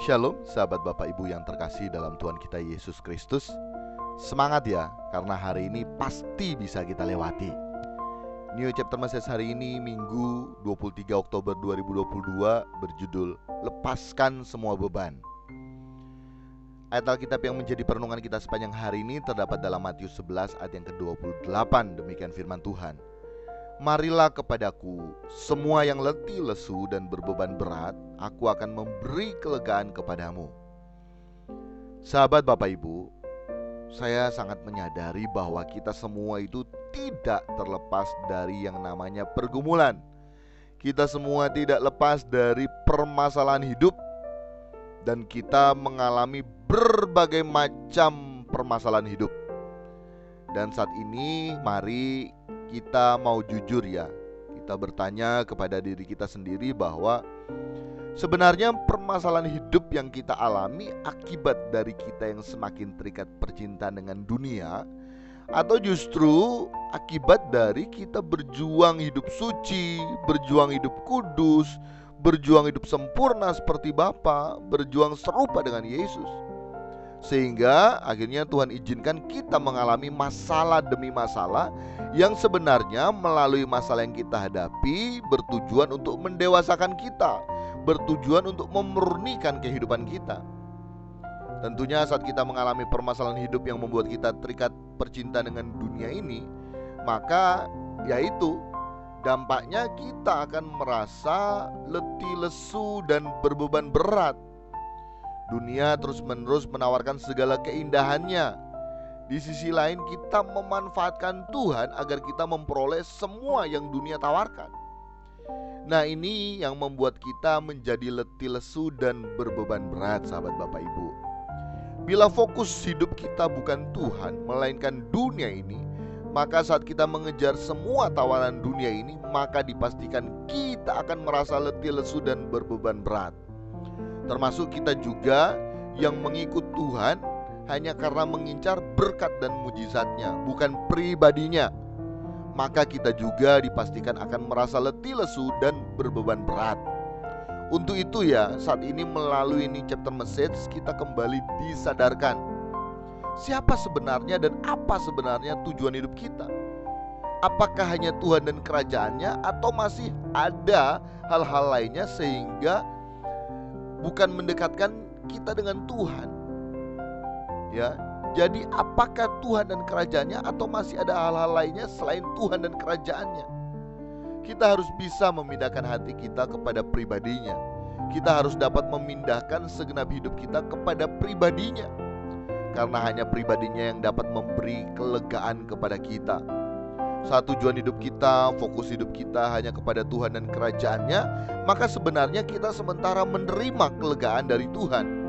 Shalom sahabat Bapak Ibu yang terkasih dalam Tuhan kita Yesus Kristus. Semangat ya, karena hari ini pasti bisa kita lewati. New Chapter Message hari ini Minggu 23 Oktober 2022 berjudul Lepaskan Semua Beban. Ayat Alkitab yang menjadi perenungan kita sepanjang hari ini terdapat dalam Matius 11 ayat yang ke-28. Demikian firman Tuhan. Marilah kepadaku semua yang letih lesu dan berbeban berat, aku akan memberi kelegaan kepadamu. Sahabat Bapak Ibu, saya sangat menyadari bahwa kita semua itu tidak terlepas dari yang namanya pergumulan. Kita semua tidak lepas dari permasalahan hidup, dan kita mengalami berbagai macam permasalahan hidup. Dan saat ini mari kita mau jujur ya, kita bertanya kepada diri kita sendiri bahwa sebenarnya permasalahan hidup yang kita alami akibat dari kita yang semakin terikat percintaan dengan dunia, atau justru akibat dari kita berjuang hidup suci, berjuang hidup kudus, berjuang hidup sempurna seperti Bapa, berjuang serupa dengan Yesus. Sehingga akhirnya Tuhan izinkan kita mengalami masalah demi masalah yang sebenarnya melalui masalah yang kita hadapi bertujuan untuk mendewasakan kita, bertujuan untuk memurnikan kehidupan kita. Tentunya saat kita mengalami permasalahan hidup yang membuat kita terikat percintaan dengan dunia ini, maka yaitu dampaknya kita akan merasa letih lesu dan berbeban berat. Dunia terus-menerus menawarkan segala keindahannya. Di sisi lain kita memanfaatkan Tuhan agar kita memperoleh semua yang dunia tawarkan. Nah, ini yang membuat kita menjadi letih lesu dan berbeban berat, sahabat Bapak Ibu. Bila fokus hidup kita bukan Tuhan, melainkan dunia ini, maka saat kita mengejar semua tawaran dunia ini, maka dipastikan kita akan merasa letih lesu dan berbeban berat. Termasuk kita juga yang mengikut Tuhan hanya karena mengincar berkat dan mujizatnya, bukan pribadinya. Maka kita juga dipastikan akan merasa letih lesu dan berbeban berat. Untuk itu ya, saat ini melalui New Chapter Message kita kembali disadarkan siapa sebenarnya dan apa sebenarnya tujuan hidup kita. Apakah hanya Tuhan dan kerajaannya, atau masih ada hal-hal lainnya sehingga bukan mendekatkan kita dengan Tuhan. Ya, jadi apakah Tuhan dan kerajaannya, atau masih ada hal-hal lainnya selain Tuhan dan kerajaannya? Kita harus bisa memindahkan hati kita kepada pribadinya. Kita harus dapat memindahkan segenap hidup kita kepada pribadinya, karena hanya pribadinya yang dapat memberi kelegaan kepada kita. Saat tujuan hidup kita, fokus hidup kita hanya kepada Tuhan dan kerajaannya, maka sebenarnya kita sementara menerima kelegaan dari Tuhan.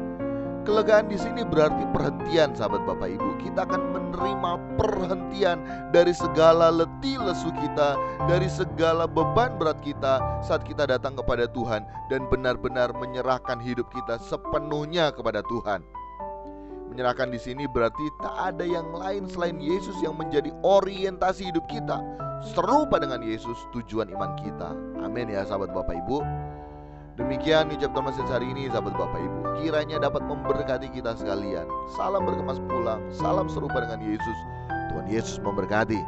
Kelegaan di sini berarti perhentian, sahabat Bapak Ibu. Kita akan menerima perhentian dari segala letih lesu kita, dari segala beban berat kita saat kita datang kepada Tuhan dan benar-benar menyerahkan hidup kita sepenuhnya kepada Tuhan. Menyerahkan di sini berarti tak ada yang lain selain Yesus yang menjadi orientasi hidup kita, serupa dengan Yesus tujuan iman kita. Amin ya sahabat Bapak Ibu. Demikian New Chapter Message hari ini, sahabat Bapak Ibu. Kiranya dapat memberkati kita sekalian. Salam berkemas pulang, salam serupa dengan Yesus. Tuhan Yesus memberkati.